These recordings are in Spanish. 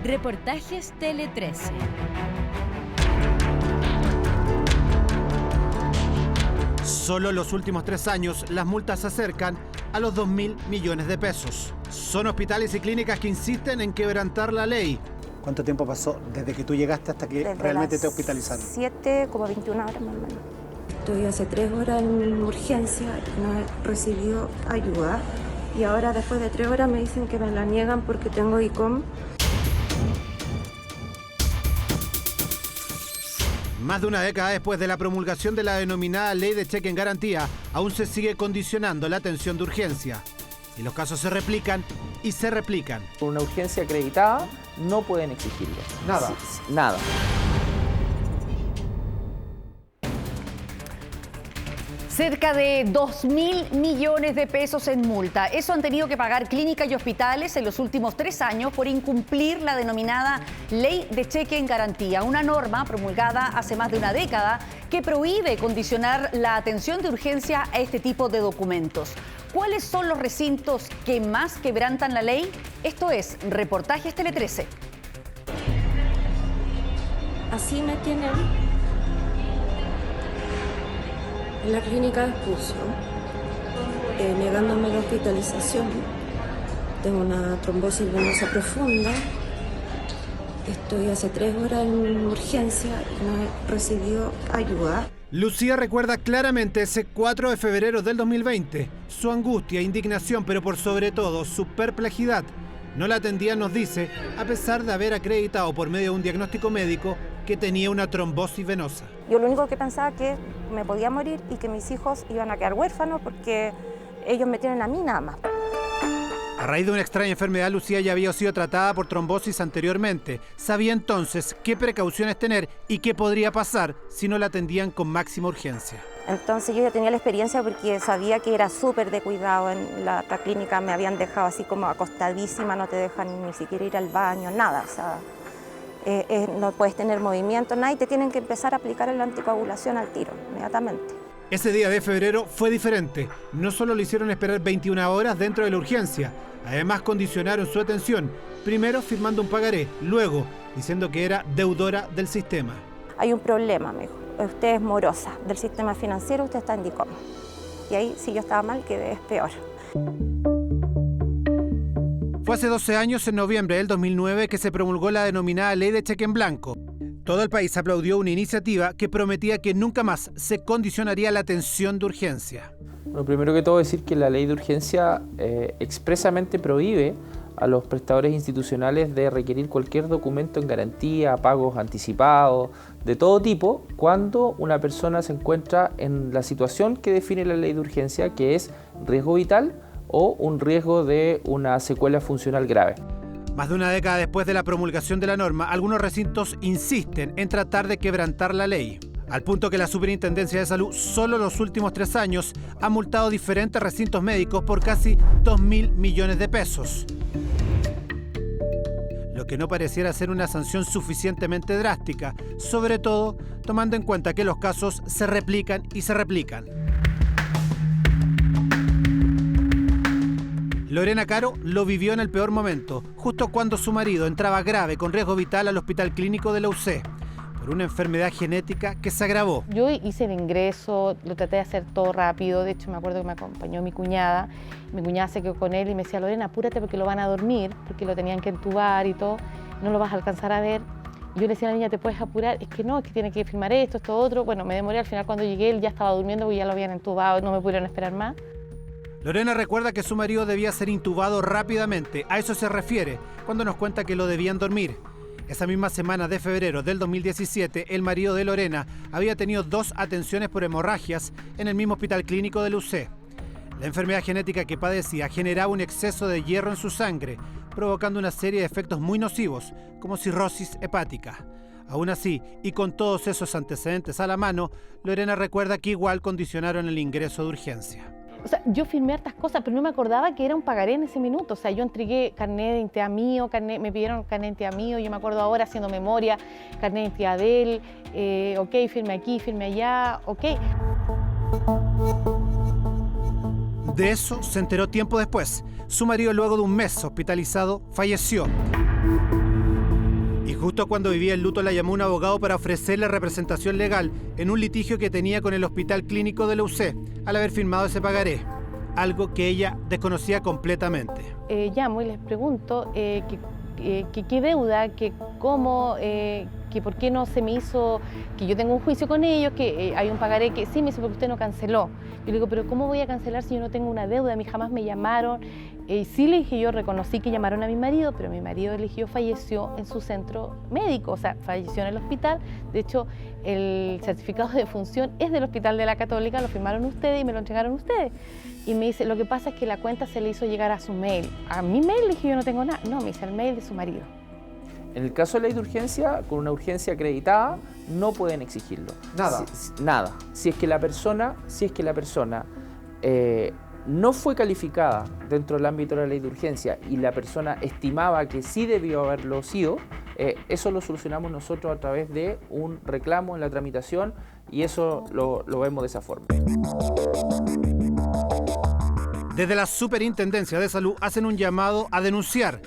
Reportajes Tele 13. Solo en los últimos 3 años, las multas se acercan a los 2.000 millones de pesos. Son hospitales y clínicas que insisten en quebrantar la ley. ¿Cuánto tiempo pasó desde que tú llegaste hasta que Desde realmente las te hospitalizaron? 7, como 21 horas más o menos. Estoy hace 3 horas en urgencia y no he recibido ayuda. Y ahora, después de 3 horas, me dicen que me la niegan porque tengo ICOM. Más de una década después de la promulgación de la denominada Ley de Cheque en Garantía, aún se sigue condicionando la atención de urgencia. Y los casos se replican y se replican. Por una urgencia acreditada no pueden exigirlo. Nada. Sí, nada. Cerca de 2.000 millones de pesos en multa. Eso han tenido que pagar clínicas y hospitales en los últimos 3 años por incumplir la denominada Ley de Cheque en Garantía, una norma promulgada hace más de una década que prohíbe condicionar la atención de urgencia a este tipo de documentos. ¿Cuáles son los recintos que más quebrantan la ley? Esto es Reportajes Tele 13. Así me tienen en la clínica de expulsión, negándome la hospitalización. Tengo una trombosis venosa profunda. Estoy hace 3 horas en urgencia y no he recibido ayuda. Lucía recuerda claramente ese 4 de febrero del 2020. Su angustia, indignación, pero por sobre todo su perplejidad. No la atendían, nos dice, a pesar de haber acreditado por medio de un diagnóstico médico que tenía una trombosis venosa. Yo lo único que pensaba que me podía morir y que mis hijos iban a quedar huérfanos porque ellos me tienen a mí nada más. A raíz de una extraña enfermedad, Lucía ya había sido tratada por trombosis anteriormente. Sabía entonces qué precauciones tener y qué podría pasar si no la atendían con máxima urgencia. Entonces yo ya tenía la experiencia porque sabía que era súper de cuidado. En la otra clínica me habían dejado así como acostadísima, no te dejan ni siquiera ir al baño, nada. O sea, no puedes tener movimiento, nada, y te tienen que empezar a aplicar la anticoagulación al tiro, inmediatamente. Ese día de febrero fue diferente. No solo le hicieron esperar 21 horas dentro de la urgencia, además condicionaron su atención, primero firmando un pagaré, luego diciendo que era deudora del sistema. Hay un problema, me dijo. Usted es morosa del sistema financiero, usted está en DICOM. Y ahí, si yo estaba mal, quedé peor. Fue hace 12 años, en noviembre del 2009, que se promulgó la denominada Ley de Cheque en Blanco. Todo el país aplaudió una iniciativa que prometía que nunca más se condicionaría la atención de urgencia. Bueno, primero que todo decir que la ley de urgencia expresamente prohíbe a los prestadores institucionales de requerir cualquier documento en garantía, pagos anticipados, de todo tipo, cuando una persona se encuentra en la situación que define la ley de urgencia, que es riesgo vital o un riesgo de una secuela funcional grave. Más de una década después de la promulgación de la norma, algunos recintos insisten en tratar de quebrantar la ley, al punto que la Superintendencia de Salud solo en los últimos 3 años ha multado diferentes recintos médicos por casi 2.000 millones de pesos. Lo que no pareciera ser una sanción suficientemente drástica, sobre todo tomando en cuenta que los casos se replican y se replican. Lorena Caro lo vivió en el peor momento, justo cuando su marido entraba grave con riesgo vital al Hospital Clínico de la UC, por una enfermedad genética que se agravó. Yo hice el ingreso, lo traté de hacer todo rápido, de hecho me acuerdo que me acompañó mi cuñada se quedó con él y me decía, Lorena, apúrate porque lo van a dormir, porque lo tenían que entubar y todo, no lo vas a alcanzar a ver. Y yo le decía a la niña, ¿te puedes apurar? Es que no, es que tiene que firmar esto otro. Bueno, me demoré, al final cuando llegué él ya estaba durmiendo porque ya lo habían entubado, no me pudieron esperar más. Lorena recuerda que su marido debía ser intubado rápidamente. A eso se refiere cuando nos cuenta que lo debían dormir. Esa misma semana de febrero del 2017, el marido de Lorena había tenido 2 atenciones por hemorragias en el mismo Hospital Clínico de la UC. La enfermedad genética que padecía generaba un exceso de hierro en su sangre, provocando una serie de efectos muy nocivos, como cirrosis hepática. Aún así, y con todos esos antecedentes a la mano, Lorena recuerda que igual condicionaron el ingreso de urgencia. O sea, yo firmé hartas cosas, pero no me acordaba que era un pagaré en ese minuto. O sea, yo entregué carnet de identidad mío, me pidieron carnet de identidad mío, yo me acuerdo ahora haciendo memoria, carnet de identidad de él, ok, firme aquí, firme allá, ok. De eso se enteró tiempo después. Su marido, luego de un mes hospitalizado, falleció. Justo cuando vivía el luto la llamó un abogado para ofrecerle representación legal en un litigio que tenía con el Hospital Clínico de la UC, al haber firmado ese pagaré, algo que ella desconocía completamente. Llamo y les pregunto qué deuda, cómo, que por qué no se me hizo, que yo tengo un juicio con ellos, que hay un pagaré que sí me hizo porque usted no canceló. Yo le digo, pero ¿cómo voy a cancelar si yo no tengo una deuda? A mí jamás me llamaron. Sí le dije, yo reconocí que llamaron a mi marido, pero mi marido eligió, falleció en su centro médico, o sea, falleció en el hospital. De hecho, el certificado de defunción es del Hospital de la Católica, lo firmaron ustedes y me lo entregaron ustedes. Y me dice, lo que pasa es que la cuenta se le hizo llegar a su mail. A mi mail le dije, yo no tengo nada. No, me dice el mail de su marido. En el caso de ley de urgencia, con una urgencia acreditada, no pueden exigirlo. Nada. Nada. Si es que la persona no fue calificada dentro del ámbito de la ley de urgencia y la persona estimaba que sí debió haberlo sido, eso lo solucionamos nosotros a través de un reclamo en la tramitación y eso lo vemos de esa forma. Desde la Superintendencia de Salud hacen un llamado a denunciar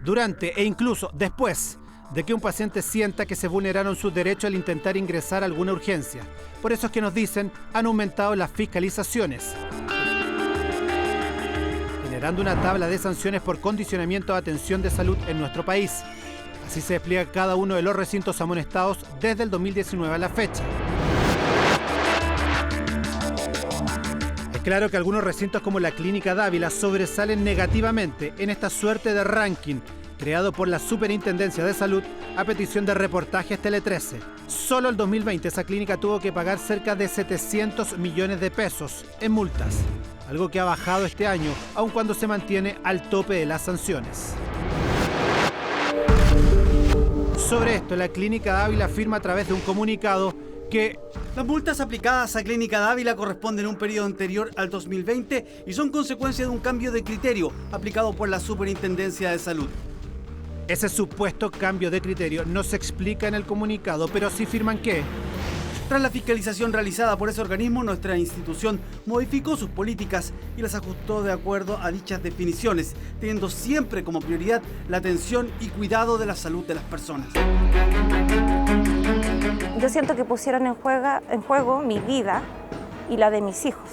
durante e incluso después de que un paciente sienta que se vulneraron sus derechos al intentar ingresar a alguna urgencia. Por eso es que nos dicen, han aumentado las fiscalizaciones, generando una tabla de sanciones por condicionamiento de atención de salud en nuestro país. Así se despliega cada uno de los recintos amonestados desde el 2019 a la fecha. Es claro que algunos recintos como la Clínica Dávila sobresalen negativamente en esta suerte de ranking creado por la Superintendencia de Salud a petición de Reportajes Tele 13. Solo el 2020 esa clínica tuvo que pagar cerca de 700 millones de pesos en multas, algo que ha bajado este año, aun cuando se mantiene al tope de las sanciones. Sobre esto, la Clínica Dávila afirma a través de un comunicado que las multas aplicadas a Clínica Dávila corresponden a un periodo anterior al 2020 y son consecuencia de un cambio de criterio aplicado por la Superintendencia de Salud. ese supuesto cambio de criterio no se explica en el comunicado, pero sí firman que tras la fiscalización realizada por ese organismo, nuestra institución modificó sus políticas y las ajustó de acuerdo a dichas definiciones, teniendo siempre como prioridad la atención y cuidado de la salud de las personas. Yo siento que pusieron en juego mi vida y la de mis hijos.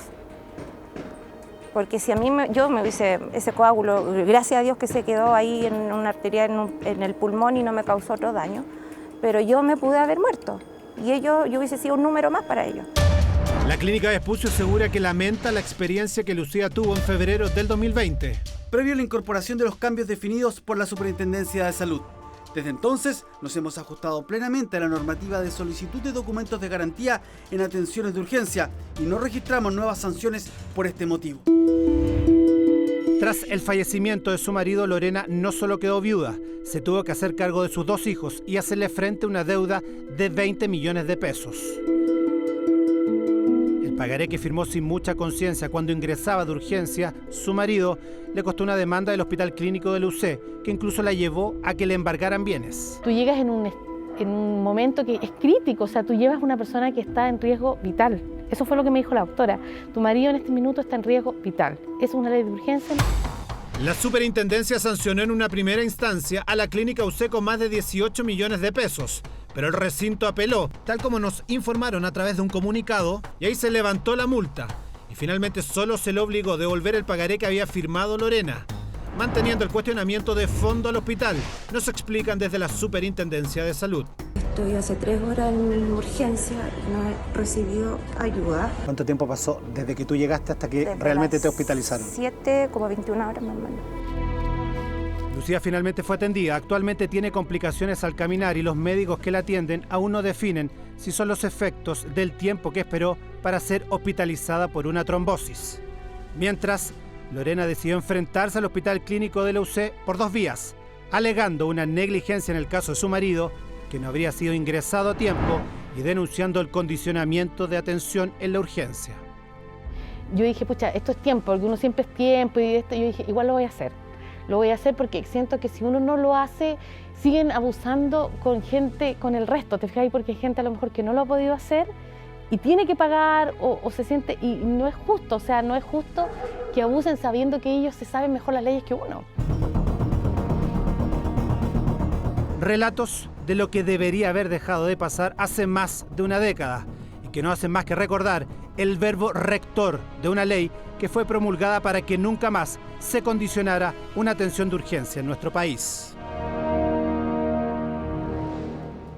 Porque si a mí yo me hubiese, ese coágulo, gracias a Dios que se quedó ahí en una arteria en el pulmón y no me causó otro daño, pero yo me pude haber muerto y yo hubiese sido un número más para ellos. La clínica Vespucio asegura que lamenta la experiencia que Lucía tuvo en febrero del 2020. Previo a la incorporación de los cambios definidos por la Superintendencia de Salud. Desde entonces nos hemos ajustado plenamente a la normativa de solicitud de documentos de garantía en atenciones de urgencia y no registramos nuevas sanciones por este motivo. Tras el fallecimiento de su marido, Lorena no solo quedó viuda, se tuvo que hacer cargo de sus 2 hijos y hacerle frente a una deuda de 20 millones de pesos. El pagaré que firmó sin mucha conciencia cuando ingresaba de urgencia, su marido le costó una demanda del Hospital Clínico de la UC, que incluso la llevó a que le embargaran bienes. Tú llegas en un momento que es crítico, o sea, tú llevas a una persona que está en riesgo vital. Eso fue lo que me dijo la doctora. Tu marido en este minuto está en riesgo vital. ¿Es una ley de urgencia? La superintendencia sancionó en una primera instancia a la clínica UC con más de 18 millones de pesos, pero el recinto apeló, tal como nos informaron a través de un comunicado, y ahí se levantó la multa. Y finalmente solo se le obligó a devolver el pagaré que había firmado Lorena, manteniendo el cuestionamiento de fondo al hospital. Nos explican desde la Superintendencia de Salud. Estoy hace 3 horas en urgencia y no he recibido ayuda. ¿Cuánto tiempo pasó desde que tú llegaste hasta que realmente te hospitalizaron? 7, como 21 horas más o menos. Lucía finalmente fue atendida. Actualmente tiene complicaciones al caminar y los médicos que la atienden aún no definen si son los efectos del tiempo que esperó para ser hospitalizada por una trombosis. Mientras, Lorena decidió enfrentarse al Hospital Clínico de la UC por 2 vías, alegando una negligencia en el caso de su marido, que no habría sido ingresado a tiempo, y denunciando el condicionamiento de atención en la urgencia. Yo dije, pucha, esto es tiempo, porque uno siempre es tiempo, y esto, yo dije, igual lo voy a hacer. Lo voy a hacer porque siento que si uno no lo hace, siguen abusando con gente, con el resto, ¿te fijas? Porque hay gente a lo mejor que no lo ha podido hacer y tiene que pagar o se siente, y no es justo, o sea, no es justo que abusen sabiendo que ellos se saben mejor las leyes que uno. Relatos de lo que debería haber dejado de pasar hace más de una década y que no hacen más que recordar el verbo rector de una ley que fue promulgada para que nunca más se condicionara una atención de urgencia en nuestro país.